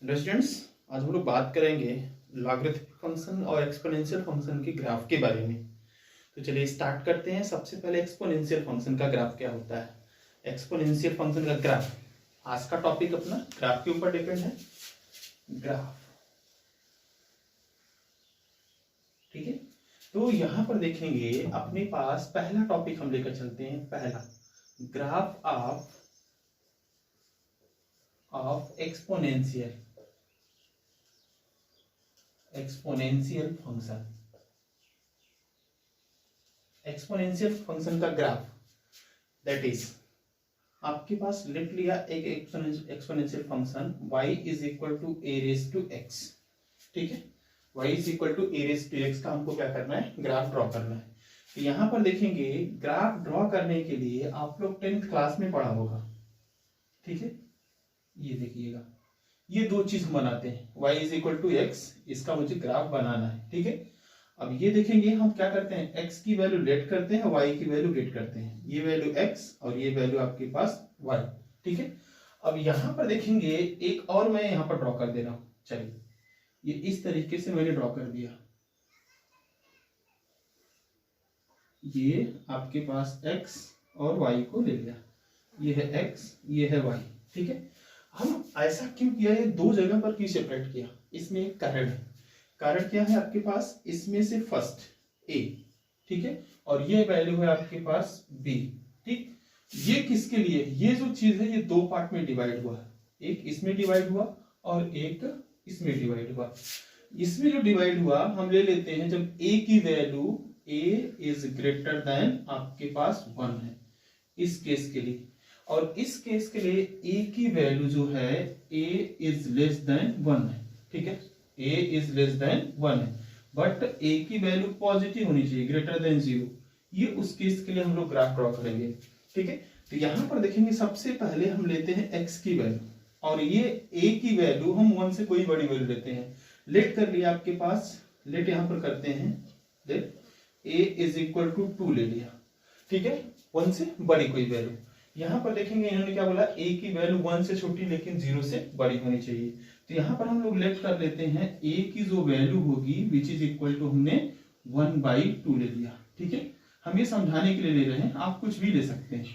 Students, आज हम लोग बात करेंगे लॉगरिथमिक फंक्शन और एक्सपोनेंशियल फंक्शन के ग्राफ के बारे में। तो चलिए स्टार्ट करते हैं। सबसे पहले एक्सपोनेंशियल फंक्शन का ग्राफ क्या होता है। एक्सपोनेंशियल फंक्शन का ग्राफ, आज का टॉपिक अपना ग्राफ के ऊपर डिपेंड है। ग्राफ, ठीक है। तो यहां पर देखेंगे अपने पास पहला टॉपिक हम लेकर चलते हैं। पहला graph of exponential function. Exponential function का ग्राफ, दैट इज आपके पास लिख लिया एक exponential function y is equal to a raise to x, ठीक है। y is equal to a raise to x का हमको क्या करना है, ग्राफ ड्रॉ करना है। तो यहां पर देखेंगे ग्राफ ड्रॉ करने के लिए आप लोग 10th क्लास में पढ़ा होगा, ठीक है। ये देखिएगा, ये दो चीज हम बनाते हैं, y is equal to x, इसका मुझे ग्राफ बनाना है, ठीक है। अब ये देखेंगे हम क्या करते हैं, x की वैल्यू लेट करते हैं, y की वैल्यू गेट करते हैं। ये वैल्यू x और ये वैल्यू आपके पास y, ठीक है। अब यहां पर देखेंगे एक और मैं यहां पर ड्रॉ कर दे रहा हूं। चलिए, ये इस तरीके से मैंने ड्रॉ कर दिया। ये आपके पास x और y को ले लिया, ये है x, ये है y, ठीक है। हम ऐसा क्यों किया, ये दो जगह पर क्यों सेपरेट किया, इसमें एक कारण है। कारण क्या है आपके पास, इसमें से फर्स्ट a, ठीक है, और ये वैल्यू है आपके पास b, ठीक। ये किसके लिए, ये जो चीज है ये दो पार्ट में डिवाइड हुआ, एक इसमें डिवाइड हुआ और एक इसमें डिवाइड हुआ। इसमें जो डिवाइड हुआ हम ले लेते हैं जब a की value a is greater than आपके पास 1 है, इस केस के लिए। और इस केस के लिए a की वैल्यू जो है a इज लेस देन 1 है, ठीक है। a इज लेस देन 1 है, बट a की वैल्यू पॉजिटिव होनी चाहिए, ग्रेटर देन 0। ये उस केस के लिए हम लोग ग्राफ ड्रॉ करेंगे, ठीक है। तो यहां पर देखेंगे सबसे पहले हम लेते हैं x की वैल्यू, और ये a की वैल्यू हम 1 से कोई बड़ी वैल्यू लेते हैं। लेट कर लिया आपके पास, लेट यहां पर करते हैं, let a is equal to 2 ले लिया, ठीक है, 1 से बड़ी कोई वैल्यू। यहां पर देखेंगे इन्होंने क्या बोला, a की वैल्यू 1 से छोटी लेकिन 0 से बड़ी होनी चाहिए। तो यहां पर हम लोग लेट कर लेते हैं a की जो वैल्यू होगी विच इज इक्वल टू, हमने 1/2 ले लिया, ठीक है। हम ये समझाने के लिए ले रहे हैं, आप कुछ भी ले सकते हैं।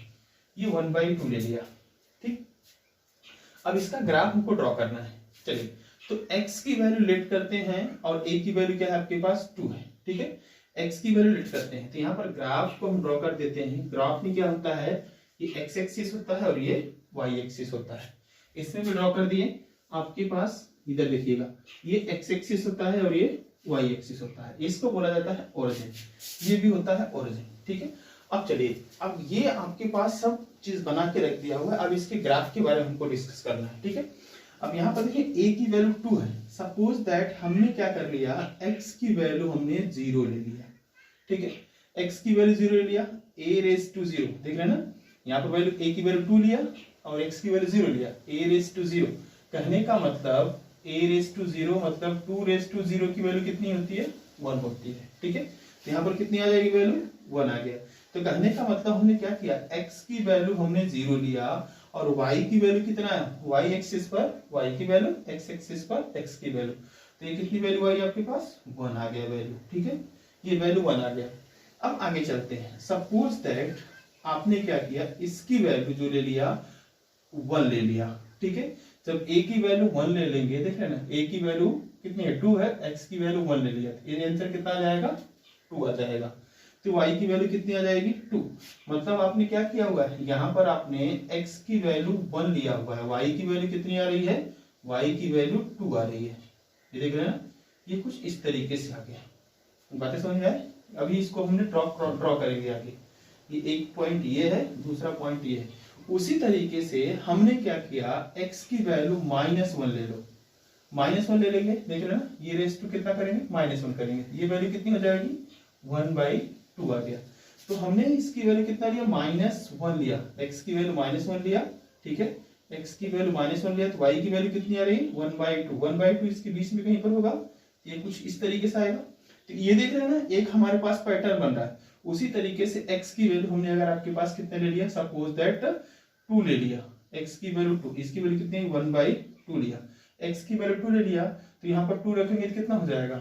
ये 1/2 ले लिया, ठीक। अब इसका ग्राफ हमको ड्रॉ करना है। चलिए, तो x की वैल्यू लेट करते हैं और a की वैल्यू क्या है आपके पास 2 है, ठीक है। x की वैल्यू लेट करते हैं, तो यहाँ पर ग्राफ को हम ड्रॉ कर देते हैं। ग्राफ में क्या होता है, ये x एक्सिस होता है और ये y एक्सिस होता है। इसमें भी ड्रॉ कर दिए आपके पास, इधर देखिएगा, ये x एक्सिस होता है और ये y एक्सिस होता है। इसको बोला जाता है ओरिजिन, ये भी होता है ओरिजिन, ठीक है। अब चलिए, अब ये आपके पास सब चीज बना के रख दिया हुआ है। अब इसके ग्राफ के बारे में हमको डिस्कस करना है, ठीक है। अब यहाँ पर देखिए a की वैल्यू 2 है। सपोज दैट हमने क्या कर लिया, x की वैल्यू हमने 0 ले लिया, ठीक है। x की वैल्यू 0 ले लिया, a रेज टू 0, देख रहे हैं ना, यहाँ पर वैल्यू a की वैल्यू 2 लिया और x की वैल्यू 0 लिया, a रेज टू 0। कहने का मतलब a रेज टू 0 मतलब 2 रेज टू 0 की वैल्यू कितनी होती है, 1 होती है, ठीक है। तो यहाँ पर कितनी आ जाएगी वैल्यू, 1 आ गया। तो कहने का मतलब हमने क्या किया, x की वैल्यू हमने 0 लिया और y की वैल्यू कितना है, y एक्सिस पर y की वैल्यू, x एक्सिस पर x की वैल्यू। तो ये कितनी वैल्यू आई आपके पास, 1 आ गया वैल्यू, ठीक है। ये वैल्यू 1 आ गया। अब आगे चलते हैं। सपोज दैट आपने क्या किया, इसकी वैल्यू जो ले लिया 1 ले लिया, ठीक है। जब a की वैल्यू 1 ले लेंगे, देख रहे ना, a की वैल्यू कितनी है, 2 है, x की वैल्यू 1 ले लिया, ये आंसर कितना आ जाएगा, 2 आ जाएगा। तो y की वैल्यू कितनी आ जाएगी, 2। मतलब आपने क्या किया हुआ है, यहाँ पर आपने x की वैल्यू 1 लिया हुआ है, y की वैल्यू कितनी आ रही है, y की वैल्यू 2 आ रही है। ये देख रहे हैं ना, ये कुछ इस तरीके से आ गया। बातें समझ में आए। अभी इसको हमने ड्रॉ करेंगे आगे। ये एक पॉइंट ये है, दूसरा पॉइंट ये है। उसी तरीके से हमने क्या किया, x की वैल्यू -1 ले लो, -1 ले लेंगे, देख रहे ना, ये रेस टू कितना करेंगे, -1 करेंगे, ये वैल्यू कितनी हो जाएगी, 1/2 आ गया। तो हमने इसकी वैल्यू कितना लिया, -1 लिया, x की वैल्यू -1 लिया, ठीक है। x की वैल्यू -1 लिया, तो y की वैल्यू कितनी आ रही है, 1/2। 1/2 इसके बीच में कहीं पर होगा, ये कुछ इस तरीके से आएगा। तो ये देख रहे हैं ना, एक हमारे पास पैटर्न बन रहा है। उसी तरीके से x की वैल्यू हमने अगर आपके पास कितने ले लिया, सपोज दैट 2 ले लिया, x की वैल्यू 2, इसकी वैल्यू कितनी है, 1/2 लिया। x की वैल्यू 2 ले लिया, तो यहाँ पर 2 रखेंगे तो कितना हो जाएगा,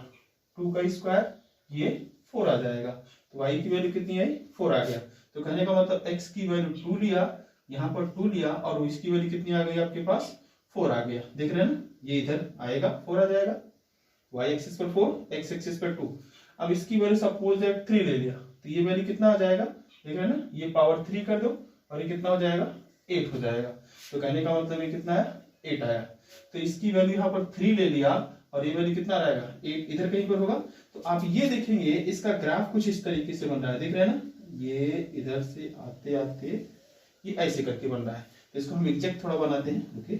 2 का स्क्वायर, ये 4 आ जाएगा। तो y की वैल्यू कितनी आई, 4 आ गया। तो कहने का मतलब x की वैल्यू 2 लिया, यहाँ पर 2 लिया, और इसकी वैल्यू कितनी आ गई आपके पास, 4 आ गया। देख रहे हैं ना, ये इधर आएगा 4 आ जाएगा, y एक्सिस पर 4, x एक्सिस पर 2। अब इसकी वैल्यू सपोज दैट 3 ले लिया, तो ये वैल्यू कितना आ जाएगा, देख रहे हैं ना, ये पावर 3 कर दो और ये कितना हो जाएगा, 8 हो जाएगा। तो कहने का मतलब ये कितना है, 8 आया। तो इसकी वैल्यू यहाँ पर 3 ले लिया और ये वैल्यू कितना रहेगा, 8 इधर कहीं पर होगा। तो आप ये देखेंगे इसका ग्राफ कुछ इस तरीके से बन रहा है, देख रहे हैं ना, ये इधर से आते आते ये ऐसे करके बन रहा है। तो इसको हम एग्जैक्ट थोड़ा बनाते हैं। ओके,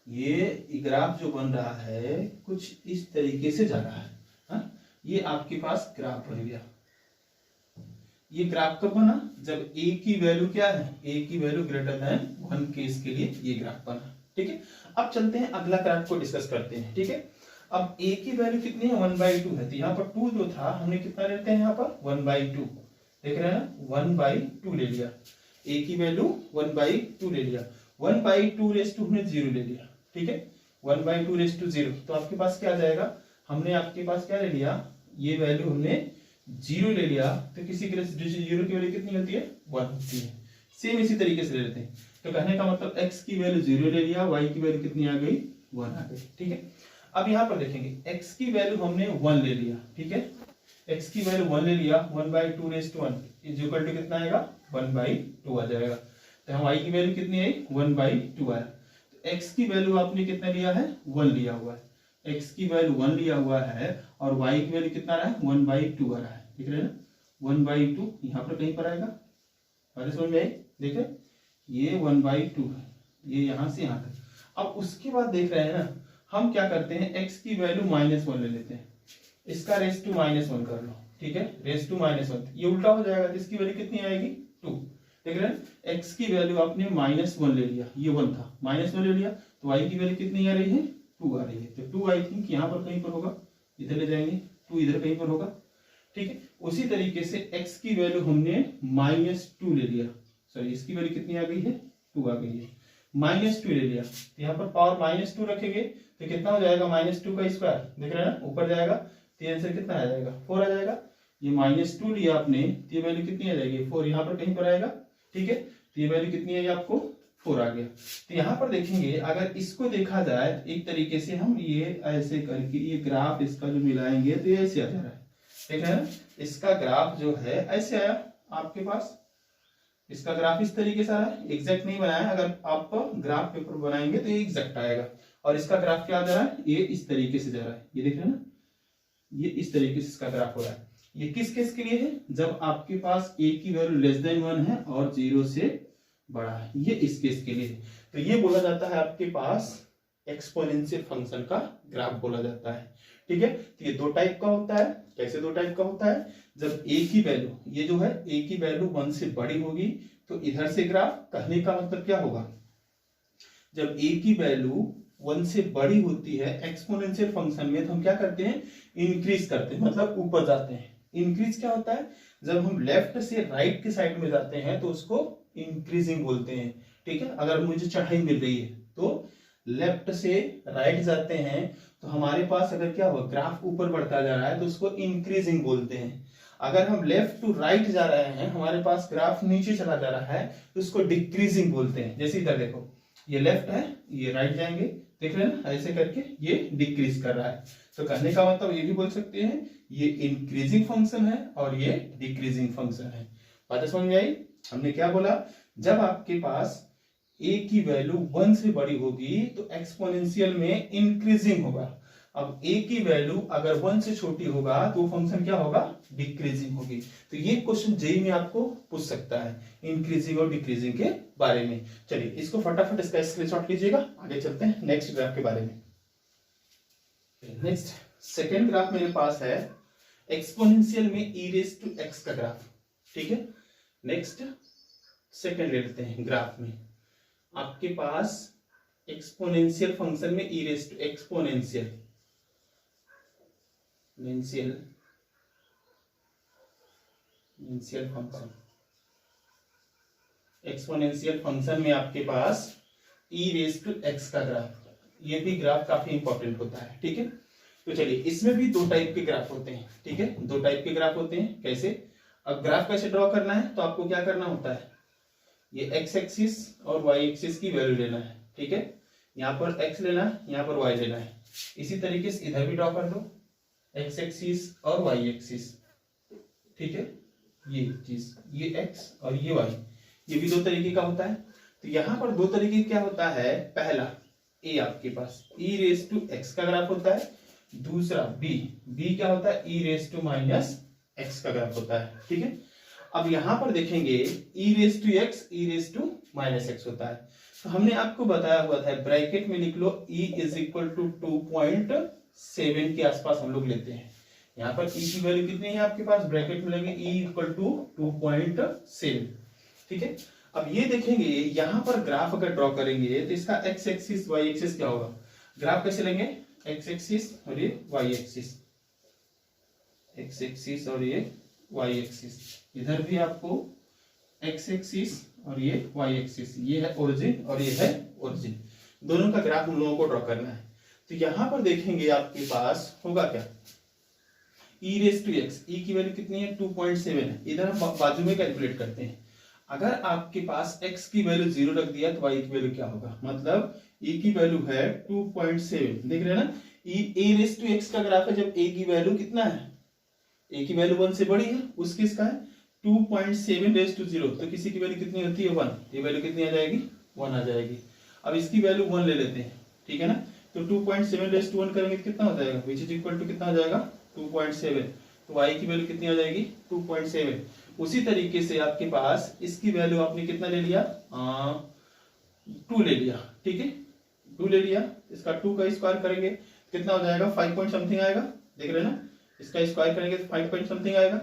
ये ग्राफ जो बन रहा है कुछ इस तरीके से जा रहा है। हा? ये आपके पास ग्राफ बन गया। ये ग्राफ कब बना, जब a की वैल्यू क्या है, a की वैल्यू ग्रेटर देन 1 केस के लिए ये ग्राफ बना। ठीक है, अब चलते हैं अगला ग्राफ को डिस्कस करते हैं। ठीक है, अब a की वैल्यू कितनी है, 1/2 है। तो यहाँ पर 2 जो था हमने कितना लेते हैं यहाँ पर 1/2, देख रहे हैं ना, 1/2 ले लिया। a की वैल्यू 1/2 ले लिया, 1/2 रेज़ टू हमने 0 ले लिया। ठीक है, 1/2 रेज़ टू 0, तो आपके पास क्या आ जाएगा, हमने आपके पास क्या ले लिया, ये वैल्यू हमने 0 ले लिया। तो किसी के जीरो की वैल्यू कितनी होती है, 1 होती है। सेम इसी तरीके से ले लेते हैं। तो कहने का मतलब x की वैल्यू 0 ले लिया, y की वैल्यू कितनी आ गई, 1 आ गई। ठीक है, अब यहाँ पर देखेंगे x की वैल्यू हमने 1 ले लिया। ठीक है, x की वैल्यू 1 ले लिया, 1/2 raise to 1 is equal to कितना आएगा, 1/2 आ जाएगा। तो हम y की वैल्यू कितनी आई, 1/2 आया। तो x की वैल्यू आपने कितना लिया है, 1 लिया हुआ है। x की वैल्यू 1 लिया हुआ है और y की वैल्यू कितना रहा है, 1/2 आ रहा है। देख रहे हैं ना, 1/2 यहाँ पर कहीं पर आएगा, अरे समझ में आई, देखे ये 1/2 है, ये यहाँ से यहाँ तक। अब उसके बाद देख रहे हैं ना, हम क्या करते हैं, x की वैल्यू -1 ले लेते हैं, इसका रेज़ टू -1 कर लो। ठीक है, रेज़ टू -1, ये उल्टा हो जाएगा, तो इसकी वैल्यू कितनी आएगी, 2। देख रहे हैं, x की वैल्यू आपने -1 ले लिया, ये 1 था, -1 ले लिया, तो y की वैल्यू कितनी आ रही है, 2 आ रही है। तो 2 आई थिंक यहाँ पर कहीं पर होगा, इधर ले जाएंगे, 2 इधर कहीं पर होगा। ठीक है, उसी तरीके से x की वैल्यू हमने -2 ले लिया, सॉरी इसकी वैल्यू कितनी आ गई है, 2 आ गई है, -2 ले लिया। तो यहाँ पर पावर -2 रखेंगे तो कितना हो जाएगा, -2 का स्क्वायर, देख रहे हैं ना, ऊपर जाएगा तो आंसर कितना आ जाएगा, 4 आ जाएगा। ये -2 लिया आपने, तो ये वैल्यू कितनी आ जाएगी, 4 यहाँ पर कहीं पर आएगा। ठीक है, तो ये वैल्यू कितनी आई आपको, 4 आ गया। तो यहाँ पर देखेंगे, अगर इसको देखा जाए एक तरीके से, हम ये ऐसे करके ये ग्राफ इसका जो मिलाएंगे तो ये ऐसे आ जा रहा है। ठीक है, इसका ग्राफ जो है ऐसे आया आपके पास, इसका ग्राफ इस तरीके से आ रहा है, एग्जैक्ट नहीं बनाया, अगर आप ग्राफ पेपर बनाएंगे तो ये एग्जैक्ट आएगा। और इसका ग्राफ क्या जा रहा है, ये इस तरीके से जा रहा है, ये देख रहे हैं ना, ये इस तरीके से इसका ग्राफ हो रहा है। ये किस केस के लिए है, जब आपके पास a की वैल्यू <1 है और 0 से बड़ा है, ये इस केस के लिए है। तो ये बोला जाता है आपके पास एक्सपोनेंशियल फंक्शन का ग्राफ बोला जाता है। ठीक है, तो ये 2 टाइप का होता है। कैसे 2 टाइप का होता है, जब a की वैल्यू, ये जो है a की वैल्यू 1 से बड़ी होगी तो इधर से ग्राफ, कहने का मतलब क्या होगा, जब a की वैल्यू 1 से बड़ी होती है एक्सपोनेंशियल फंक्शन में, तो हम क्या करते हैं, इंक्रीज करते हैं, मतलब ऊपर जाते हैं। इंक्रीज क्या होता है, जब हम लेफ्ट से राइट के साइड में जाते हैं तो उसको इंक्रीजिंग बोलते हैं। ठीक है, अगर मुझे चढ़ाई मिल रही है तो लेफ्ट से राइट जाते हैं, तो हमारे पास अगर क्या हुआ, ग्राफ ऊपर बढ़ता जा रहा है तो उसको इंक्रीजिंग बोलते हैं। अगर हम लेफ्ट टू राइट जा रहे हैं, हमारे पास ग्राफ नीचे चला जा रहा है, तो उसको डिक्रीजिंग बोलते हैं। जैसे इधर देखो, ये लेफ्ट है, ये राइट जाएंगे, देख रहे हैं ना, ऐसे करके ये डिक्रीज कर रहा है। तो कहने का मतलब ये भी बोल सकते हैं, ये इंक्रीजिंग फंक्शन है और ये डिक्रीजिंग फंक्शन है। बात समझ में आई, हमने क्या बोला, जब आपके पास a की वैल्यू 1 से बड़ी होगी तो एक्सपोनेंशियल में इंक्रीजिंग होगा। अब a की वैल्यू अगर 1 से छोटी होगा तो फंक्शन क्या होगा, डिक्रीजिंग होगी। तो ये क्वेश्चन जेईई में आपको पूछ सकता है, इंक्रीजिंग और डिक्रीजिंग के बारे में। चलिए इसको फटाफट इसका स्क्रीनशॉट लीजिएगा, आगे चलते हैं नेक्स्ट ग्राफ के बारे में। नेक्स्ट सेकेंड ग्राफ मेरे पास है एक्सपोनेंशियल में e⁻x का ग्राफ। ठीक है, नेक्स्ट सेकेंड ले लेते हैं ग्राफ में, आपके पास एक्सपोनेंशियल फंक्शन में एक्सपोनेंशियल फंक्शन, एक्सपोनेंशियल फंक्शन में आपके पास ई रेस टू एक्स का ग्राफ, ये भी ग्राफ काफी इंपॉर्टेंट होता है, ठीक है। तो चलिए इसमें भी दो टाइप के ग्राफ होते हैं, ठीक है, दो टाइप के ग्राफ होते हैं। कैसे? अब ग्राफ कैसे ड्रॉ करना है, तो आपको क्या करना होता है, ये एक्स एक्सिस और वाई एक्सिस की वैल्यू लेना है, ठीक है। यहाँ पर एक्स लेना है, यहाँ पर वाई लेना है। इसी तरीके से इधर भी ड्रॉ कर दो, एक्स एक्सिस और वाई एक्सिस, ठीक है। ये चीज, ये एक्स और ये वाई, ये भी दो तरीके का होता है। तो यहाँ पर दो तरीके क्या होता है, पहला ए आपके पास ई रेस टू एक्स का ग्राफ होता है, दूसरा बी क्या होता है, e raise to minus x का ग्राफ होता है, ठीक है। अब यहां पर देखेंगे e raise to x, e raise to minus x होता है। तो हमने आपको बताया हुआ था, ब्रैकेट में लिख लो ई इज इक्वल टू 2.7 के आसपास हम लोग लेते हैं। यहाँ पर ई की वैल्यू कितनी है आपके पास, ब्रैकेट में लेंगे ई इक्वल टू 2.7, ठीक है। अब ये देखेंगे यहां पर ग्राफ अगर ड्रॉ करेंगे तो इसका एक्स एक्सिस वाई एक्सिस क्या होगा, ग्राफ कैसे लेंगे, एक्स एक्सिस और ये वाई एक्सिस, एक्स एक्सिस और ये वाई एक्सिस। इधर भी आपको एक्स एक्सिस और ये वाई एक्सिस, ये है ओरिजिन और ये है ओरिजिन, दोनों का ग्राफ हम लोगों को ड्रॉ करना है। तो यहां पर देखेंगे आपके पास होगा क्या, ई रेस टू एक्स, ई की वैल्यू कितनी है 2.7 है, इधर हम बाजू में कैलकुलेट करते हैं। अगर आपके पास x की वैल्यू 0 रख दिया तो y की वैल्यू क्या होगा, मतलब e की वैल्यू है 2.7, देख रहे हैं ना। ए रेस टू एक्स का ग्राफ है, जब a की वैल्यू कितना है, a की वैल्यू 1 से बड़ी है, उस केस का है 2.7 रेस टू 0, तो किसी की वैल्यू कितनी होती है 1, ये वैल्यू कितनी आ जाएगी 1 आ जाएगी। अब इसकी वैल्यू 1 ले लेते हैं, ठीक है ना। तो 2.7 रेस टू 1 करेंगे तो कितना हो जाएगा, विच इज इक्वल टू कितना हो जाएगा 2.7, तो y की वैल्यू कितनी आ जाएगी 2.7। उसी तरीके से आपके पास इसकी वैल्यू आपने कितना ले लिया, 2 ले लिया, ठीक है, 2 ले लिया। इसका 2 का स्क्वायर करेंगे कितना हो जाएगा 5 पॉइंट समथिंग आएगा, देख रहे हैं ना। इसका स्क्वायर करेंगे तो 5 पॉइंट समथिंग आएगा,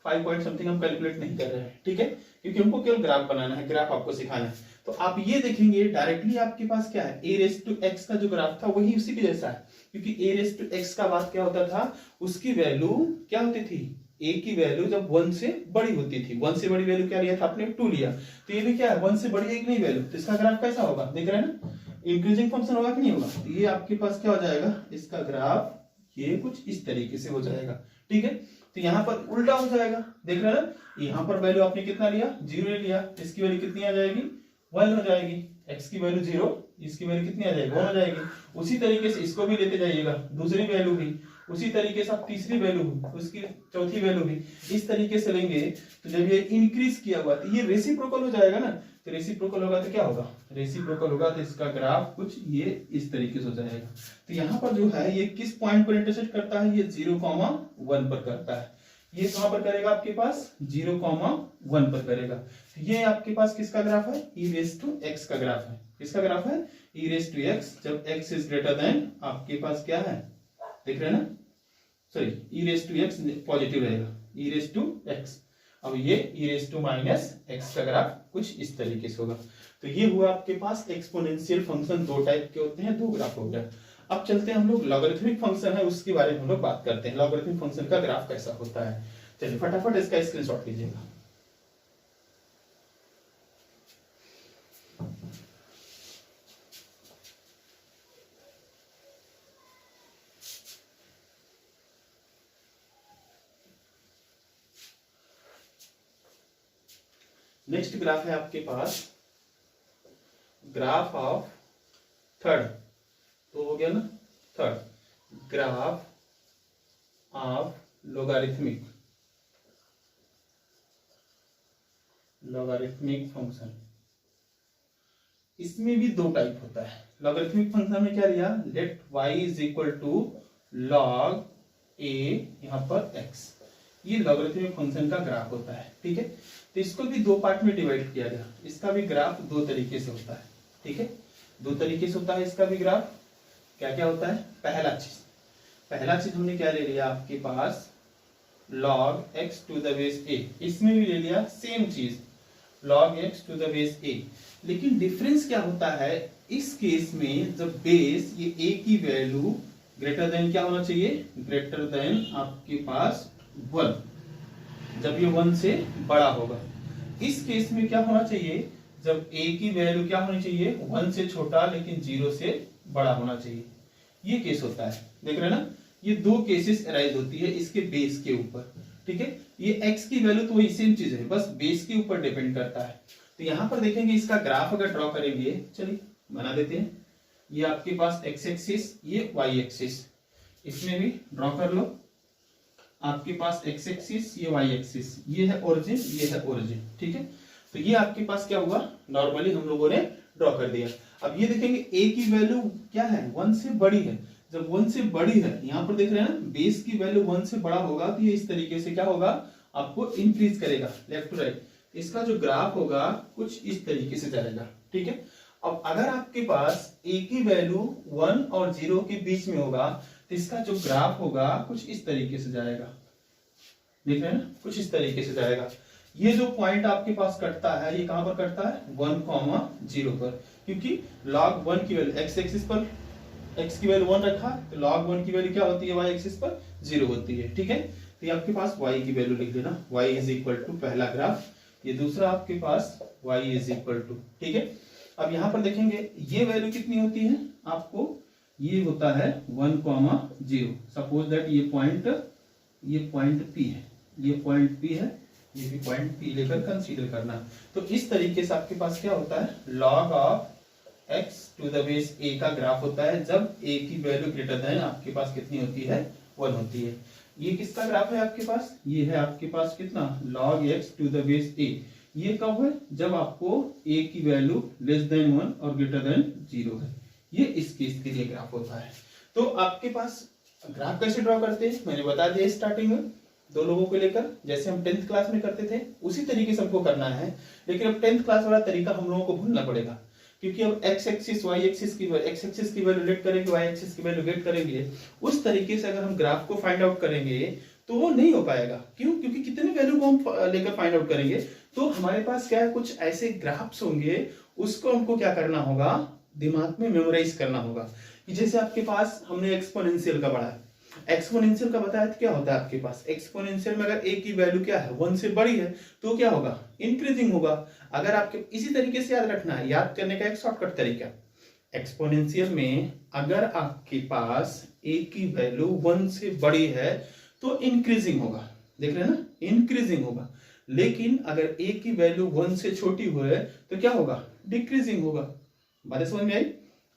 5 पॉइंट समथिंग हम कैलकुलेट नहीं कर रहे हैं, ठीक है, क्योंकि हमको केवल ग्राफ बनाना है, ग्राफ आपको सिखाना है। तो आप ये देखेंगे डायरेक्टली आपके पास क्या है, ए रेस टू एक्स का जो ग्राफ था वही उसी के जैसा है, क्योंकि ए रेस टू एक्स का बात क्या होता था, उसकी वैल्यू क्या होती थी, ए की वैल्यू जब 1 से बड़ी होती थी, 1 से बड़ी वैल्यू क्या लिया था आपने 2 लिया, तो ये भी क्या है 1 से बड़ी एक नहीं वैल्यू, तो इसका ग्राफ कैसा होगा, देख रहे हैं ना, इंक्रीजिंग फंक्शन होगा कि नहीं होगा। तो ये आपके पास क्या हो जाएगा, इसका ग्राफ ये कुछ इस तरीके से हो जाएगा, ठीक है। तो यहाँ पर उल्टा हो जाएगा, देख रहे हैं ना, यहाँ पर वैल्यू आपने कितना लिया 0 लिया, इसकी वैल्यू कितनी आ जाएगी 1 हो जाएगी, x की वैल्यू 0, इसकी वैल्यू कितनी आ जाएगी 1 हो जाएगी। उसी तरीके से इसको भी लेते जाइएगा, दूसरी वैल्यू भी, उसी तरीके से आप तीसरी वैल्यू, उसकी चौथी वैल्यू भी इस तरीके से लेंगे। तो जब ये इंक्रीज किया हुआ तो ये रेसिप्रोकल हो जाएगा ना, तो रेसिप्रोकल होगा तो क्या होगा, रेसिप्रोकल होगा तो इसका ग्राफ कुछ ये इस तरीके से हो जाएगा। तो यहाँ पर जो है ये किस पॉइंट पर इंटरसेक्ट करता है, ये 0,1 पर करता है। ये कहां पर करेगा आपके पास 0,1 पर करेगा। तो ये आपके पास किसका ग्राफ है, ई रेस टू एक्स का ग्राफ है। किसका ग्राफ है, ई रेस टू एक्स, जब एक्स इज ग्रेटर देन आपके पास क्या है, देख रहे हैं ना, sorry e raise to x positive रहेगा, ई रेस टू एक्स। अब ये e raise to minus x का ग्राफ कुछ इस तरीके से होगा। तो ये हुआ आपके पास एक्सपोनेंशियल फंक्शन, दो टाइप के होते हैं, दो ग्राफ हो गया। अब चलते हैं हम लोग लॉगरिथमिक फंक्शन है उसके बारे में हम लोग बात करते हैं, लॉगरिथमिक फंक्शन का ग्राफ कैसा होता है। चलिए फटाफट इसका स्क्रीनशॉट लीजिएगा। नेक्स्ट ग्राफ है आपके पास ग्राफ ऑफ थर्ड, तो हो गया ना third, graph of logarithmic function. इसमें भी दो टाइप होता है। लॉगरिथमिक फंक्शन में क्या लिया, let y is equal to log a यहां पर x, ये लॉगरिथमिक फंक्शन का ग्राफ होता है, ठीक है। तो इसको भी दो पार्ट में डिवाइड किया गया, इसका भी ग्राफ दो तरीके से होता है, ठीक है, दो तरीके से होता है इसका भी ग्राफ। क्या क्या होता है, पहला चीज हमने क्या ले लिया आपके पास log x to the base a, इसमें भी ले लिया सेम चीज log x to the base a, लेकिन डिफरेंस क्या होता है, इस केस में जब बेस ये a की वैल्यू ग्रेटर देन क्या होना चाहिए, ग्रेटर देन आपके पास 1, जब ये 1 से बड़ा होगा। इस केस में क्या होना चाहिए, जब a की वैल्यू क्या होनी चाहिए, 1 से छोटा लेकिन 0 से बड़ा होना चाहिए। ये केस होता है, देख रहे हैं ना, ये दो केसेस अराइज होती है इसके बेस के ऊपर, ठीक है। ये x की वैल्यू तो वही सेम चीज है, बस बेस के ऊपर डिपेंड करता है। तो यहां पर देखेंगे इसका ग्राफ अगर ड्रॉ करेंगे, चलिए बना देते हैं। ये आपके पास x एक्सिस, ये y एक्सिस, इसमें भी ड्रॉ कर लो। आपके पास x एक्सिस, ये y एक्सिस, ये है ओरिजिन, ये है ओरिजिन, ठीक है। तो ये आपके पास क्या हुआ, नॉर्मली हम लोगों ने ड्रॉ कर दिया। अब ये देखेंगे a की वैल्यू क्या है, 1 से बड़ी है। जब 1 से बड़ी है, यहां पर देख रहे हैं ना, बेस की वैल्यू 1 से बड़ा होगा तो ये इस तरीके से क्या होगा, आपको इंक्रीज करेगा लेफ्ट टू राइट। इसका जो ग्राफ होगा कुछ इस तरीके से जाएगा, ठीक है। अब अगर आपके पास a की वैल्यू 1 और 0 के बीच में होगा तो इसका जो ग्राफ होगा कुछ इस तरीके से जाएगा, देख रहे हैं ना, कुछ इस तरीके से जाएगा। ये जो पॉइंट आपके पास कटता है, ये कहां पर कटता है, 1,0 पर, क्योंकि log 1 की वैल्यू x एक्सिस पर x की वैल्यू 1 रखा तो log 1 की वैल्यू क्या होती है, y एक्सिस पर 0 होती है, ठीक है। तो ये आपके पास y की वैल्यू लिख देना, y इज इक्वल टू पहला ग्राफ, ये दूसरा आपके पास y इज इक्वल टू, ठीक है। अब यहां पर देखेंगे ये वैल्यू कितनी होती है आपको, ये होता है 1,0। सपोज दैट ये पॉइंट P है, ये पॉइंट P है, ये भी पॉइंट P लेकर कंसीडर करना। तो इस तरीके से आपके पास क्या होता है, log of x to the base a का ग्राफ होता है जब a की वैल्यू ग्रेटर देन आपके पास कितनी होती है, 1 होती है। ये किसका ग्राफ है आपके पास, ये है आपके पास कितना, log x to the base a। ये कब है, जब आपको a की वैल्यू लेस देन 1 और ग्रेटर देन 0 है। ये इस केस के लिए ग्राफ होता है। तो आपके पास ग्राफ कैसे ड्रॉ करते हैं मैंने बता दिया स्टार्टिंग में, दो लोगों को लेकर, जैसे हम 10th क्लास में करते थे उसी तरीके से हमको करना है। लेकिन अब 10th क्लास वाला तरीका हम लोगों को भूलना पड़ेगा, क्योंकि अब x एक्सिस y एक्सिस की वैल्यू लेट करेंगे, y एक्सिस की वैल्यू गेट करेंगे। उस तरीके से अगर हम ग्राफ को फाइंड आउट करेंगे तो वो नहीं हो पाएगा। क्यों, क्योंकि कितने वैल्यू को हम लेकर फाइंड आउट करेंगे तो हमारे पास क्या है, कुछ ऐसे ग्राफ्स होंगे, उसको हमको क्या करना होगा, दिमाग में मेमोराइज करना होगा। जैसे आपके पास हमने एक्सपोनेंशियल का पढ़ा है, एक्सपोनेंशियल का बताया तो क्या होता है आपके पास, एक्सपोनेंशियल में अगर a की वैल्यू क्या है, 1 से बड़ी है तो क्या होगा, इंक्रीजिंग होगा। अगर आपके इसी तरीके से याद रखना है, याद करने का एक शॉर्टकट तरीका, एक्सपोनेंशियल में अगर आपके पास a की वैल्यू 1 से बड़ी है तो इंक्रीजिंग होगा, देख रहे हैं ना, इंक्रीजिंग होगा। लेकिन अगर a की वैल्यू 1 से छोटी हो है तो क्या होगा, डिक्रीजिंग होगा। बात समझ में आई,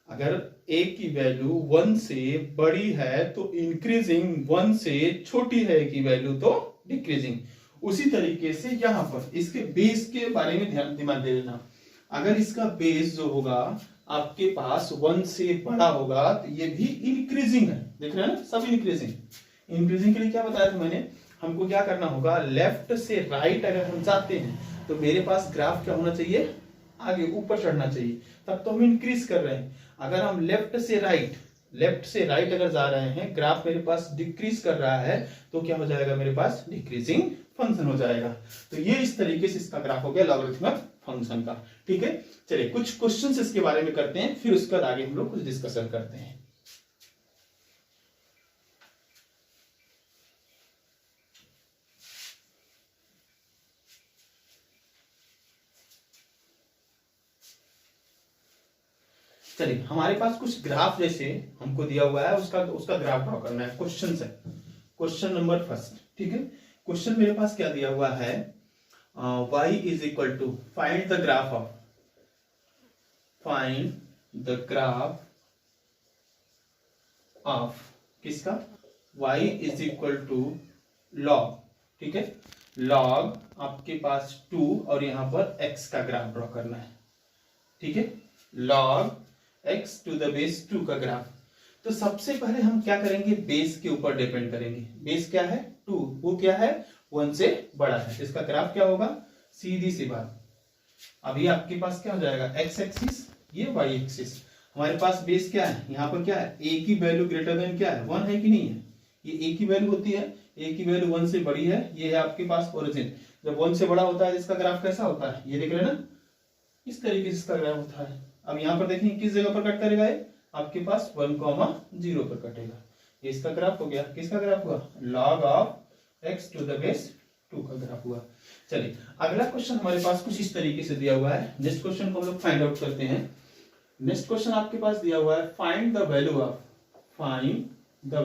अगर a की वैल्यू 1 से बड़ी है तो इंक्रीजिंग, 1 से छोटी है a की वैल्यू तो डिक्रीजिंग। उसी तरीके से यहां पर इसके बेस के बारे में दिमाग दे देना। अगर इसका बेस जो होगा आपके पास 1 से बड़ा होगा तो ये भी इंक्रीजिंग है, देख रहे हैं ना, सब इंक्रीजिंग। इंक्रीजिंग के लिए क्या बताया था मैंने, हमको क्या करना होगा, लेफ्ट से राइट अगर हम जाते हैं तो मेरे पास ग्राफ क्या होना चाहिए, आगे ऊपर चढ़ना चाहिए, तब तो हम इंक्रीज कर रहे हैं। अगर हम लेफ्ट से राइट अगर जा रहे हैं, ग्राफ मेरे पास डिक्रीज कर रहा है तो क्या हो जाएगा, मेरे पास डिक्रीजिंग फंक्शन हो जाएगा। तो ये इस तरीके से इसका ग्राफ हो गया लॉगरिथमिक फंक्शन का, ठीक है। चलिए कुछ क्वेश्चंस इसके बारे में करते हैं, फिर उसके बाद आगे हम लोग कुछ डिस्कशन करते हैं। चलिए हमारे पास कुछ ग्राफ जैसे हमको दिया हुआ है, उसका ग्राफ ड्रॉ करना है। क्वेश्चन है, क्वेश्चन नंबर फर्स्ट, ठीक है। क्वेश्चन मेरे पास क्या दिया हुआ है, y is equal to find the graph of किसका, y is equal to log, ठीक है, log आपके पास 2 और यहां पर x का ग्राफ ड्रॉ करना है, ठीक है, log x to the base 2 का ग्राफ। तो सबसे पहले हम क्या करेंगे, बेस के ऊपर डिपेंड करेंगे। बेस क्या है, 2, वो क्या है, 1 से बड़ा है, इसका ग्राफ क्या होगा, सीधी सी बात। अभी आपके पास क्या हो जाएगा, x एक्सिस, ये y एक्सिस। हमारे पास बेस क्या है, यहाँ पर क्या है, a की वैल्यू ग्रेटर देन क्या है, 1 है कि नहीं है, ये a की वैल्यू होती है, a की वैल्यू 1 से बड़ी है, ये है आपके पास ओरिजिन। जब 1 से बड़ा होता है इसका ग्राफ कैसा होता है, ये देख रहे हैं ना, इस तरीके से इसका ग्राफ होता है। अब यहाँ पर देखिए किस जगह पर कट करेगा, ये आपके पास 1,0 पर कटेगा। ये इसका ग्राफ हो गया, किसका ग्राफ हुआ, log of x to the base 2 का ग्राफ हुआ। चलिए अगला क्वेश्चन हमारे पास कुछ इस तरीके से दिया हुआ है। नेक्स्ट क्वेश्चन को हम लोग फाइंड आउट करते हैं। नेक्स्ट क्वेश्चन आपके पास दिया हुआ है find the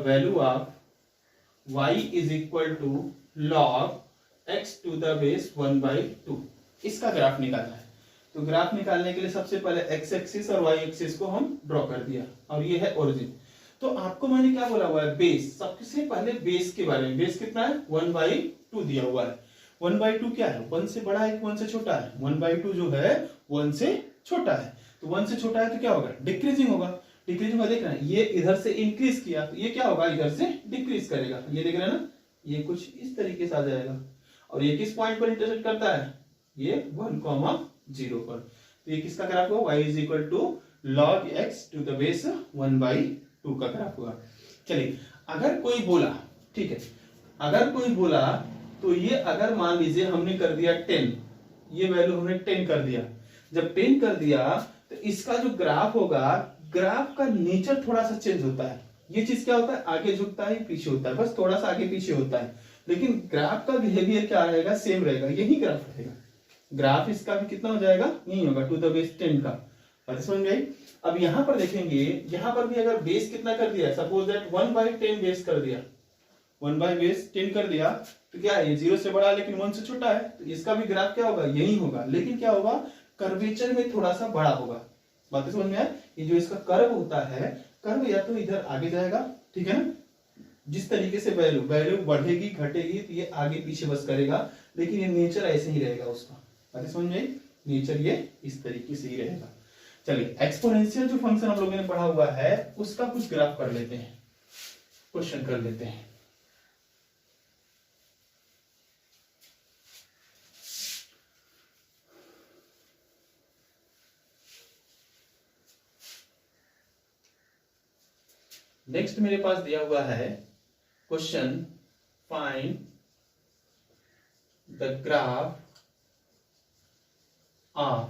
value of y is equal to log x to the base 1/2। इसका ग्राफ निकालना है। तो ग्राफ निकालने के लिए सबसे पहले x एक्सिस और y एक्सिस को हम ड्रॉ कर दिया और ये है ओरिजिन। तो आपको मैंने क्या बोला हुआ है, बेस। सबसे पहले बेस के बारे में, बेस कितना है 1/2 दिया हुआ है। 1/2 क्या है, 1 से बड़ा है कि 1 से छोटा है? 1/2 जो है 1 से छोटा है। तो 1 से छोटा है तो क्या होगा, डिक्रीजिंग होगा। डिक्रीजिंग होगा, देख रहे हैं ये इधर से इंक्रीज किया तो ये क्या होगा, इधर से डिक्रीज करेगा। ये देख रहे हैं ना, ये कुछ इस तरीके से आ जाएगा। और ये किस पॉइंट पर इंटरसेक्ट करता है, ये 1,0 पर। तो ये किसका ग्राफ हुआ, y is equal to log x to the base 1/2 का ग्राफ हुआ। चलिए अगर कोई बोला, ठीक है, अगर कोई बोला तो ये अगर मान लीजिए हमने कर दिया 10, ये वैल्यू हमने 10 कर दिया। जब 10 कर दिया तो इसका जो ग्राफ होगा, ग्राफ का नेचर थोड़ा सा चेंज होता है। ये चीज क्या होता है, आगे झुकता है पीछे होता है, बस थोड़ा सा आगे पीछे होता है, लेकिन ग्राफ का बिहेवियर क्या रहेगा, सेम रहेगा, यही ग्राफ रहेगा। ग्राफ इसका भी कितना हो जाएगा, यही होगा टू द बेस 10 का। बात समझ गई। अब यहां पर देखेंगे, यहां पर भी अगर बेस कितना कर दिया, सपोज दैट 1/10 बेस कर दिया, 1/10 कर दिया, तो क्या है, ये 0 से बड़ा लेकिन 1 से छोटा है, तो इसका भी ग्राफ क्या होगा, यही होगा, लेकिन क्या होगा, कर्वेचर में थोड़ा सा बड़ा होगा। बात समझ में आया। ये जो इसका कर्व होता है, कर्व या तो इधर आगे जाएगा, ठीक है ना, जिस तरीके से वैल्यू बढ़ेगी घटेगी तो ये आगे पीछे बस करेगा, लेकिन ये नेचर ऐसे ही रहेगा उसका। बात समझ में आई, नेचर ये इस तरीके से ही रहेगा। चलिए एक्सपोनेंशियल जो फंक्शन हम लोगों ने पढ़ा हुआ है उसका कुछ ग्राफ कर लेते हैं, क्वेश्चन कर लेते हैं। नेक्स्ट मेरे पास दिया हुआ है question, find the graph of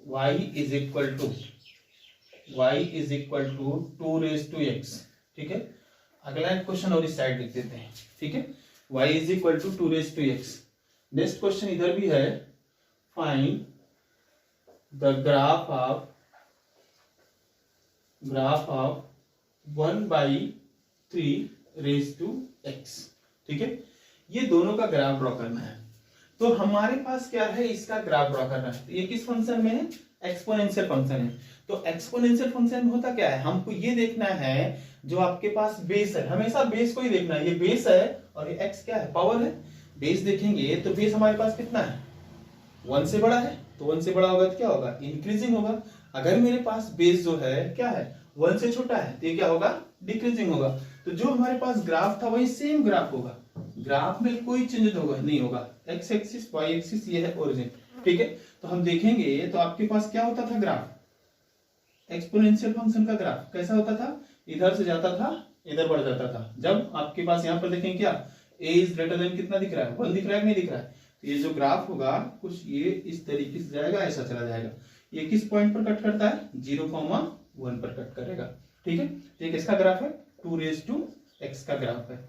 y is equal to 2x। ठीक है, अगला क्वेश्चन और इस साइड लिख देते हैं, ठीक है, y is equal to 2x। Next question इधर भी है, find the graph of 1/3x। ठीक है, ये दोनों का ग्राफ ड्रॉ करना है। तो हमारे पास क्या है, इसका ग्राफ ड्रॉ करना है। तो ये किस फंक्शन में है, एक्सपोनेंशियल फंक्शन है। तो एक्सपोनेंशियल फंक्शन में होता क्या है, हमको ये देखना है जो आपके पास बेस है, हमेशा बेस को ही देखना है। ये बेस है और ये एक्स क्या है, पावर है। बेस देखेंगे तो बेस हमारे पास कितना है, 1 से बड़ा है, तो 1 से बड़ा होगा तो क्या होगा, इंक्रीजिंग होगा। अगर मेरे पास बेस जो है क्या है, 1 से छोटा है, तो ये क्या होगा, डिक्रीजिंग होगा। तो जो हमारे पास ग्राफ था वही सेम ग्राफ होगा, ग्राफ में कोई चेंज होगा नहीं होगा। एक्स एक्सिस वाई एक्सिस ये है ओरिजिन, ठीक है। तो हम देखेंगे तो आपके पास क्या होता था ग्राफ, एक्सपोनेंशियल फंक्शन का ग्राफ कैसा होता था, इधर से जाता था इधर बढ़ जाता था। जब आपके पास यहाँ पर देखेंगे क्या, a इज ग्रेटर देन कितना दिख रहा है, 1 दिख रहा है, नहीं दिख रहा है। तो ये जो ग्राफ होगा कुछ ये इस तरीके से जाएगा, ऐसा चला जाएगा। ये किस पॉइंट पर कट करता है, 0,1 पर कट करेगा, ठीक है। तो ये किसका ग्राफ है, 2x का ग्राफ है।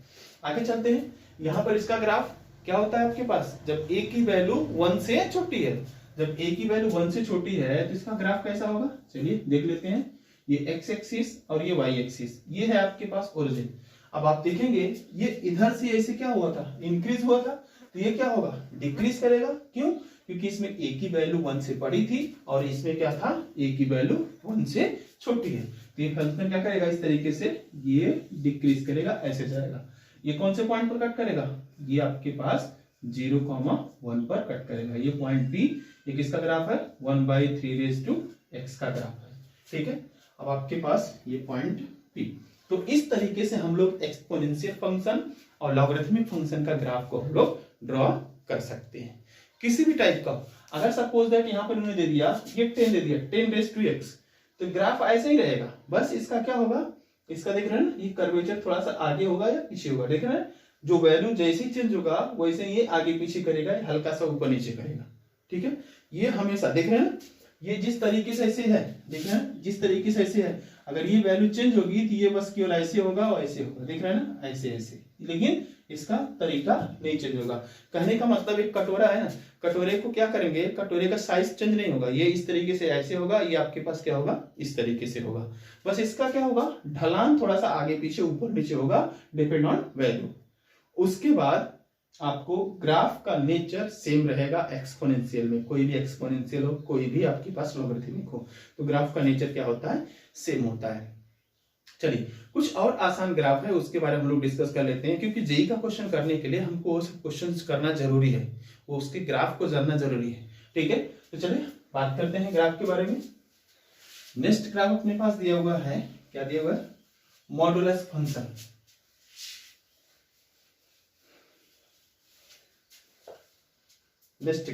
आगे चलते हैं, यहाँ पर इसका ग्राफ क्या होता है आपके पास, जब a की वैल्यू 1 से छोटी है, जब a की वैल्यू 1 से छोटी है तो इसका ग्राफ कैसा होगा, चलिए देख लेते हैं। ये x एक्सिस और ये y एक्सिस, ये है आपके पास ओरिजिन। अब आप देखेंगे ये इधर से ऐसे क्या हुआ था, इंक्रीज हुआ था, तो ये क्या होगा, डिक्रीज करेगा। क्यों, क्योंकि इसमें a की वैल्यू 1 से बड़ी थी और इसमें क्या था, a की वैल्यू 1 से छोटी है। तो ये फंक्शन क्या करेगा, इस तरीके से ये डिक्रीज करेगा, ऐसे जाएगा। ये कौन से पॉइंट पर कट करेगा, ये आपके पास 0,1 पर कट करेगा। ये पॉइंट P, ये किसका ग्राफ है, 1/3x का ग्राफ है, ठीक है। अब आपके पास ये पॉइंट P। तो इस तरीके से हम लोग एक्सपोनेंशियल फंक्शन और लॉगरिथमिक फंक्शन का ग्राफ को हम लोग ड्रॉ कर सकते हैं, किसी भी टाइप का। अगर सपोज दैट यहाँ पर उन्होंने दे दिया, ये 10 दे दिया, 10⁻⁴, तो ग्राफ ऐसे ही रहेगा। बस इसका क्या होगा, इसका देख रहे हैं ना, ये कर्वेचर थोड़ा सा आगे होगा या पीछे होगा, देख रहे हैं। जो वैल्यू जैसे ही चेंज होगा वैसे ये आगे पीछे करेगा, हल्का सा ऊपर नीचे करेगा, ठीक है। ये हमेशा देख रहे हैं ना, ये जिस तरीके से ऐसे है, देख रहे हैं जिस तरीके से ऐसे है, अगर ये वैल्यू चेंज होगी तो ये बस केवल ऐसे होगा और ऐसे होगा, देख रहे हैं ना, ऐसे ऐसे, लेकिन इसका तरीका नहीं चेंज होगा। कहने का मतलब एक कटोरा है ना, कटोरे को क्या करेंगे, कटोरे का साइज चेंज नहीं होगा, ये इस तरीके से ऐसे होगा, ये आपके पास क्या होगा, इस तरीके से होगा, बस इसका क्या होगा, ढलान थोड़ा सा आगे पीछे ऊपर नीचे होगा, डिपेंड ऑन वैल्यू। उसके बाद आपको ग्राफ का नेचर सेम रहेगा एक्सपोनेंशियल में, कोई भी एक्सपोनेंशियल हो, कोई भी आपके पास लॉगरिथमिक हो, तो ग्राफ का नेचर क्या होता है, सेम होता है। चलिए कुछ और आसान ग्राफ है उसके बारे में हम लोग डिस्कस कर लेते हैं, क्योंकि जेई का क्वेश्चन करने के लिए हमको क्वेश्चंस करना जरूरी है, वो उसके ग्राफ को जानना जरूरी है, ठीक है। तो चलिए बात करते हैं ग्राफ के बारे में। नेक्स्ट ग्राफ अपने पास दिया हुआ है, क्या दिया हुआ है, मॉडुलस फंक्शन। नेक्स्ट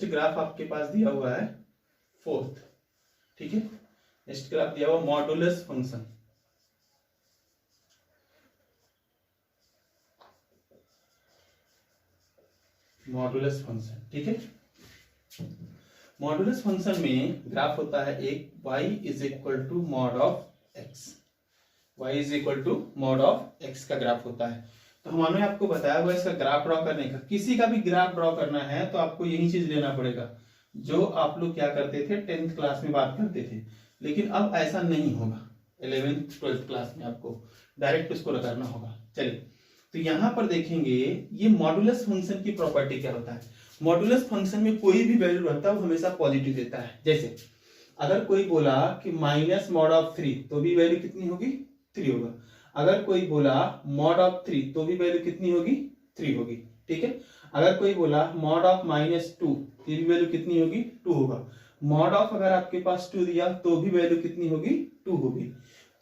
ग्राफ आपके पास दिया हुआ है फोर्थ, ठीक है। नेक्स्ट ग्राफ दिया हुआ मॉडुलस फंक्शन। मॉडुलस फंक्शन, ठीक है। मॉडुलस फंक्शन में ग्राफ होता है एक y is equal to mod of x, y is equal to mod of x का ग्राफ होता है। तो हमने आपको बताया हुआ इसका ग्राफ ड्रॉ करने का, किसी का भी ग्राफ ड्रॉ करना है तो आपको यही चीज लेना पड़ेगा जो आप लोग क्या करते थे 10th क्लास में बात करते थे, लेकिन अब ऐसा नहीं होगा, 11th 12th क्लास में आपको डायरेक्ट उसको करना होगा। चलिए तो यहां पर देखेंगे ये मॉडुलस फंक्शन की प्रॉपर्टी क्या होता है। मॉडुलस फंक्शन में कोई भी वैल्यू रहता है वो हमेशा पॉजिटिव देता है। जैसे अगर कोई बोला कि माइनस मॉड ऑफ 3 तो भी वैल्यू कितनी होगी, 3 होगा। अगर कोई बोला मॉड ऑफ 3 तो भी वैल्यू कितनी होगी, 3 होगी, ठीक है। अगर कोई बोला मॉड ऑफ -2 तो भी वैल्यू कितनी होगी, 2 होगा। मॉड ऑफ अगर आपके पास 2 दिया तो भी वैल्यू कितनी होगी, 2 होगी।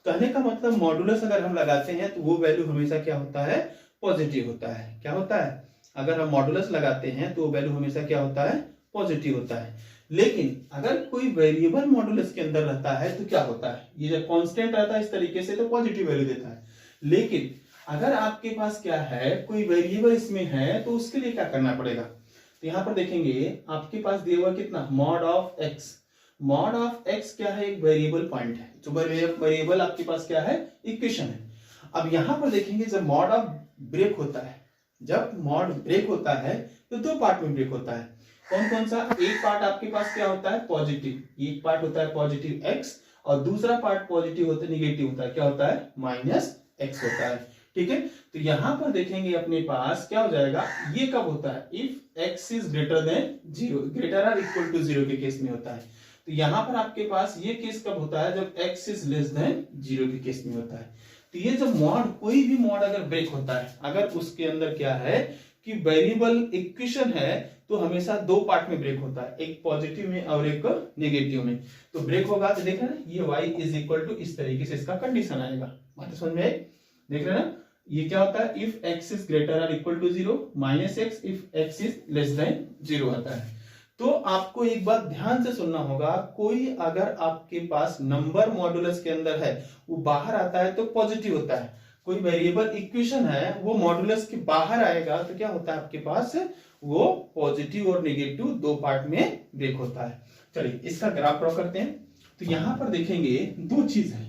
कहने का मतलब मॉडुलस अगर हम लगाते हैं तो वो वैल्यू हमेशा क्या होता है, पॉजिटिव होता है। क्या होता है, अगर हम मॉडुलस लगाते हैं तो वैल्यू हमेशा क्या होता है, पॉजिटिव होता है। लेकिन अगर कोई वेरिएबल मॉडुलस के अंदर रहता है तो क्या होता है, ये जब कांस्टेंट रहता है इस तरीके से तो पॉजिटिव वैल्यू देता है। लेकिन अगर आपके पास क्या है, कोई वेरिएबल इसमें है तो उसके लिए क्या करना पड़ेगा, तो यहां पर देखेंगे आपके पास दिया हुआ कितना, mod of x। Mod of x क्या है, एक वेरिएबल पॉइंट है, जो वेरिएबल आपके पास क्या है, इक्वेशन है। अब यहां पर देखेंगे जब मॉड ऑफ ब्रेक होता है, जब मॉड ब्रेक होता है तो दो पार्ट में ब्रेक होता है। कौन कौन सा, एक पार्ट आपके पास क्या होता है, पॉजिटिव, एक पार्ट होता है पॉजिटिव x और दूसरा पार्ट पॉजिटिव होता है, निगेटिव होता है, क्या होता है, -x होता है, ठीक है। तो यहां पर देखेंगे अपने पास क्या हो जाएगा, ये कब होता है, if x is greater than 0, greater or equal to 0 के केस में होता है। तो यहां पर आपके पास ये केस कब होता है, जब x इज लेस देन 0 के केस में होता है। तो ये जब मॉड, कोई भी मॉड अगर ब्रेक होता है, अगर उसके अंदर क्या है कि वेरिएबल इक्वेशन है तो हमेशा दो पार्ट में ब्रेक होता है, एक पॉजिटिव में और एक नेगेटिव में। तो ब्रेक होगा तो देख रहे हैं ये y इज इक्वल टू, इस तरीके से इसका कंडीशन आएगा, बात समझ में आई, देख रहे हैं ना। ये क्या होता है, if x is greater or equal to 0, -x if x is less than 0 आता है। तो आपको एक बात ध्यान से सुनना होगा, कोई अगर आपके पास नंबर मॉडुलस के अंदर है वो बाहर आता है तो पॉजिटिव होता है, कोई वेरिएबल इक्वेशन है वो मॉडुलस के बाहर आएगा तो क्या होता है आपके पास, वो पॉजिटिव और नेगेटिव दो पार्ट में ब्रेक होता है। चलिए इसका ग्राफ ड्रॉ करते हैं। तो यहां पर देखेंगे दो चीज है,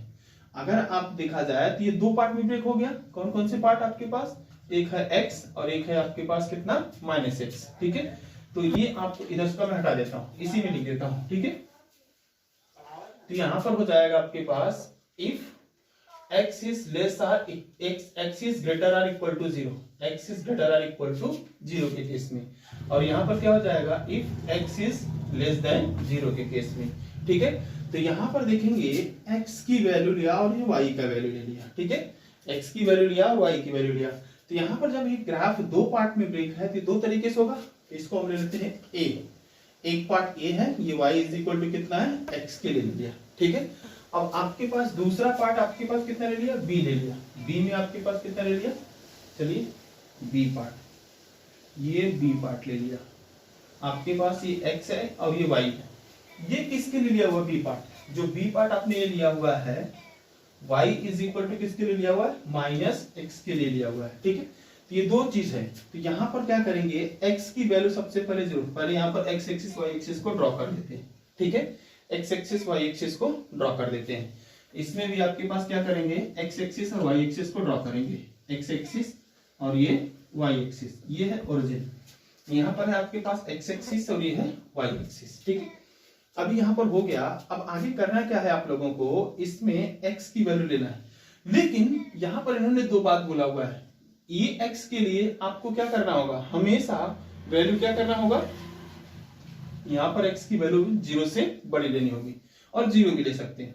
अगर आप देखा जाए तो ये दो पार्ट में ब्रेक हो गया। कौन कौन से पार्ट आपके पास, एक है x और एक है आपके पास कितना, -x, ठीक है। तो ये आपको इधर से मैं हटा देता हूं, इसी में लिख देता हूं, ठीक है। तो यहां पर हो जाएगा आपके पास if x is less or x is greater or equal to 0, x is greater or equal to 0 के केस में, और यहां पर क्या हो जाएगा if x is less than 0 के केस में, ठीक है। तो यहां पर देखेंगे x की वैल्यू लिया और ये y का वैल्यू ले लिया, ठीक है। x की वैल्यू लिया और y की वैल्यू लिया। तो यहां पर जब ये ग्राफ दो पार्ट में ब्रेक है तो दो तरीके से होगा। इसको हम ले लेते हैं a, एक पार्ट a है, ये y इज इक्वल टू कितना है, x के ले लिया, ठीक है। अब आपके पास दूसरा पार्ट आपके पास कितना ले लिया, b ले लिया। b में आपके पास कितना ले लिया, चलिए b पार्ट, ये b पार्ट ले लिया। आपके पास ये x है और ये y है। ये किसके लिए लिया हुआ b पार्ट, जो b पार्ट आपने ये लिया हुआ है y इज इक्वल टू किसके लिए लिया हुआ है, -x के लिए लिया हुआ है, ठीक है। तो ये दो चीज है। तो यहाँ पर क्या करेंगे, x की वैल्यू सबसे पहले जरूर, पहले यहाँ पर x एक्सिस y एक्सिस को ड्रॉ कर देते हैं। ठीक है, x एक्सिस y एक्सिस को ड्रॉ कर देते हैं। इसमें भी आपके पास क्या करेंगे, x एक्सिस और y एक्सिस को ड्रॉ करेंगे, x एक्सिस और ये y एक्सिस, ये है ओरिजिन। यहाँ पर है आपके पास x एक्सिस और ये है y एक्सिस। ठीक है, अभी यहाँ पर हो गया। अब आगे करना क्या है आप लोगों को, इसमें x की वैल्यू लेना है। लेकिन यहाँ पर इन्होंने दो बात बोला हुआ है, ये x के लिए आपको क्या करना होगा, हमेशा वैल्यू क्या करना होगा, यहाँ पर x की वैल्यू 0 से बड़ी लेनी होगी और 0 भी ले सकते हैं।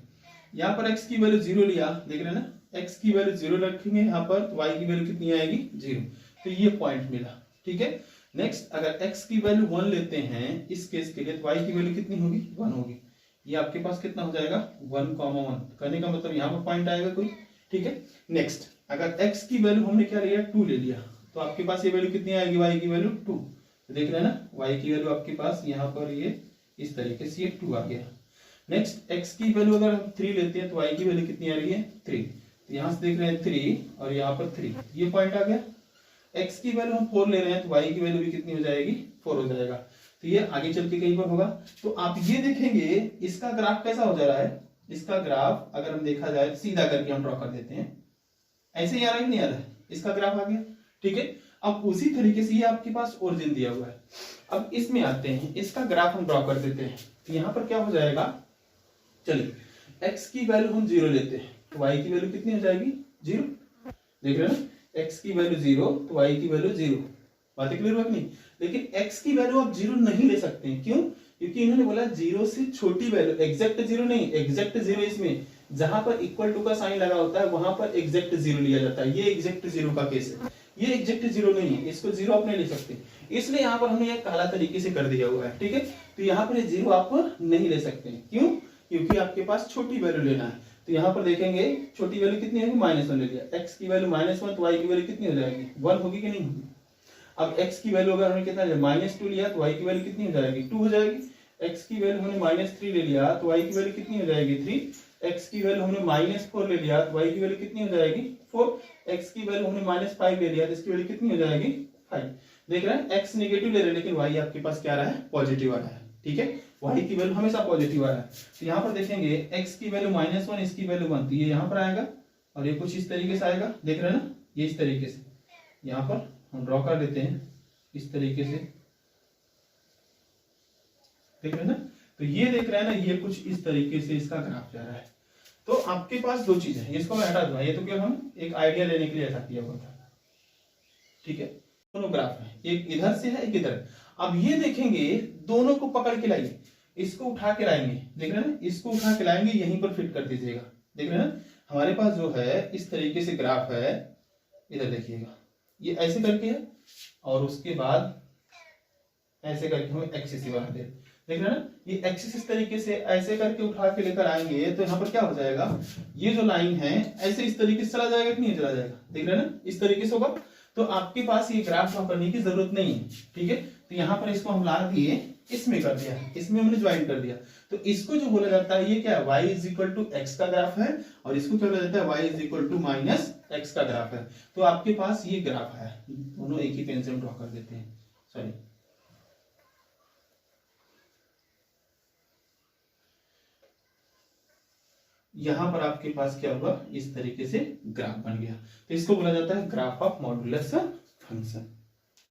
यहाँ पर x की वैल्यू 0 लिया, देख रहे हैं ना, x की वैल्यू 0 रखेंगे, यहाँ पर y की वैल्यू कितनी आएगी, 0। तो ये पॉइंट मिला। ठीक है, नेक्स्ट अगर x की वैल्यू 1 लेते हैं इस केस के लिए, तो y की वैल्यू कितनी होगी, 1 होगी। ये आपके पास कितना हो जाएगा, 1,1 करने का मतलब यहाँ पर पॉइंट आएगा कोई। ठीक है, नेक्स्ट अगर x की वैल्यू हमने क्या लिया, 2 ले लिया, तो आपके पास ये वैल्यू कितनी आएगी, y की वैल्यू 2। तो देख रहे हैं ना, y की वैल्यू आपके पास यहाँ पर ये इस तरीके से ये 2 आ गया। नेक्स्ट x की वैल्यू अगर हम 3 लेते हैं तो y की वैल्यू कितनी आ रही है, 3। तो यहाँ से देख रहे हैं 3 और यहाँ पर 3, ये पॉइंट आ गया। x की वैल्यू हम 4 ले रहे हैं तो y की वैल्यू भी कितनी हो जाएगी, 4 हो जाएगा। तो ये आगे चल के कहीं पर होगा। तो आप ये देखेंगे इसका ग्राफ कैसा हो जा रहा है, इसका ग्राफ अगर हम देखा जाए सीधा करके हम ड्रॉ कर देते हैं, ऐसे ही आ रहा है कि नहीं आ रहा है, इसका ग्राफ आ गया। ठीक है, अब उसी तरीके से ये आपके पास ओरिजिन दिया हुआ है। अब इसमें आते हैं, इसका ग्राफ हम ड्रॉ कर देते हैं। तो यहाँ पर क्या हो जाएगा, चलिए x की वैल्यू हम 0 लेते हैं तो y की वैल्यू कितनी हो जाएगी, 0। देख रहे हैं ना, x की वैल्यू 0 तो y की वैल्यू 0। बातें क्लियर हो कि नहीं। लेकिन x की वैल्यू आप 0 नहीं ले सकते हैं, क्यों, क्योंकि इन्होंने बोला 0 से छोटी वैल्यू, एग्जैक्ट 0 नहीं, एग्जैक्ट 0 इसमें जहां पर इक्वल टू का साइन लगा होता है वहां पर एग्जैक्ट 0 लिया जाता है। ये एग्जैक्ट 0 का केस है, ये एग्जैक्ट 0 नहीं है, इसको 0 आप नहीं ले सकते, इसलिए यहाँ पर हमने एक काला तरीके से कर दिया हुआ है। ठीक है, तो यहाँ पर 0 आप नहीं ले सकते हैं, क्यों, क्योंकि आपके पास छोटी वैल्यू लेना है। तो यहाँ पर देखेंगे छोटी वैल्यू कितनी होगी, -1 ले लिया, x की वैल्यू -1 तो y की वैल्यू कितनी हो जाएगी, 1 होगी कि नहीं होगी। अब x की वैल्यू अगर हमने कितना -2 लिया तो y की वैल्यू कितनी हो जाएगी, 2 हो जाएगी। x की वैल्यू हमने -3 ले लिया तो y की वैल्यू कितनी हो जाएगी, 3। x की वैल्यू हमने -4 ले लिया तो y की वैल्यू कितनी हो जाएगी, 4। x की वैल्यू हमने -5 ले लिया तो इसकी वैल्यू कितनी हो जाएगी, 5। देख रहे हैं x नेगेटिव ले रहे हैं लेकिन y आपके पास क्या आ रहा है, पॉजिटिव आ रहा है। ठीक है, y की वैल्यू हमेशा पॉजिटिव आ रहा है। तो यहाँ पर देखेंगे x की वैल्यू -1, इसकी वैल्यू 1, तो ये यहाँ पर आएगा और ये कुछ इस तरीके से आएगा। देख रहे हैं ना, ये इस तरीके से यहाँ पर हम ड्रॉ कर देते हैं इस तरीके से, देख रहे हैं ना। तो ये देख रहे हैं ना, ये कुछ इस तरीके से इसका ग्राफ जा रहा है। तो आपके पास दो चीज है, इसको मैं हटा दूंगा, ये तो क्या हम एक आइडिया लेने के लिए ऐसा किया हुआ था। ठीक है, दोनों ग्राफ है, एक इधर से है एक इधर। अब ये देखेंगे दोनों को पकड़ के लाइए, इसको उठा के लाएंगे, देख रहे हैं ना, इसको उठा के लाएंगे, यहीं पर फिट कर दीजिएगा। देख रहे हैं ना, हमारे पास जो है इस तरीके से ग्राफ है, इधर देखिएगा, ये ऐसे करके है और उसके बाद ऐसे करके हम एक्सिस बना दे। देख रहे हैं ना, ये एक्सिस इस तरीके से ऐसे करके उठा के लेकर आएंगे तो यहाँ पर क्या हो जाएगा, ये जो लाइन है ऐसे इस तरीके से चला जाएगा कि नहीं चला जाएगा, देख रहे हैं ना, इस तरीके से होगा। तो आपके पास ये ग्राफ ड्रॉ करने की जरूरत नहीं है। ठीक है, तो यहाँ पर इसको हम ला दिए, इसमें कर दिया, इसमें हमने ज्वाइन कर दिया। तो इसको जो बोला जाता है, ये क्या है, y = x का ग्राफ है, और इसको क्या बोला जाता है, y = -x का ग्राफ है। तो आपके पास ये ग्राफ है, दोनों एक ही पेन से हम ड्रॉ कर देते हैं, सॉरी। यहां पर आपके पास क्या हुआ, इस तरीके से ग्राफ बन गया। तो इसको बोला जाता है ग्राफ ऑफ मॉड्यूलस फंक्शन।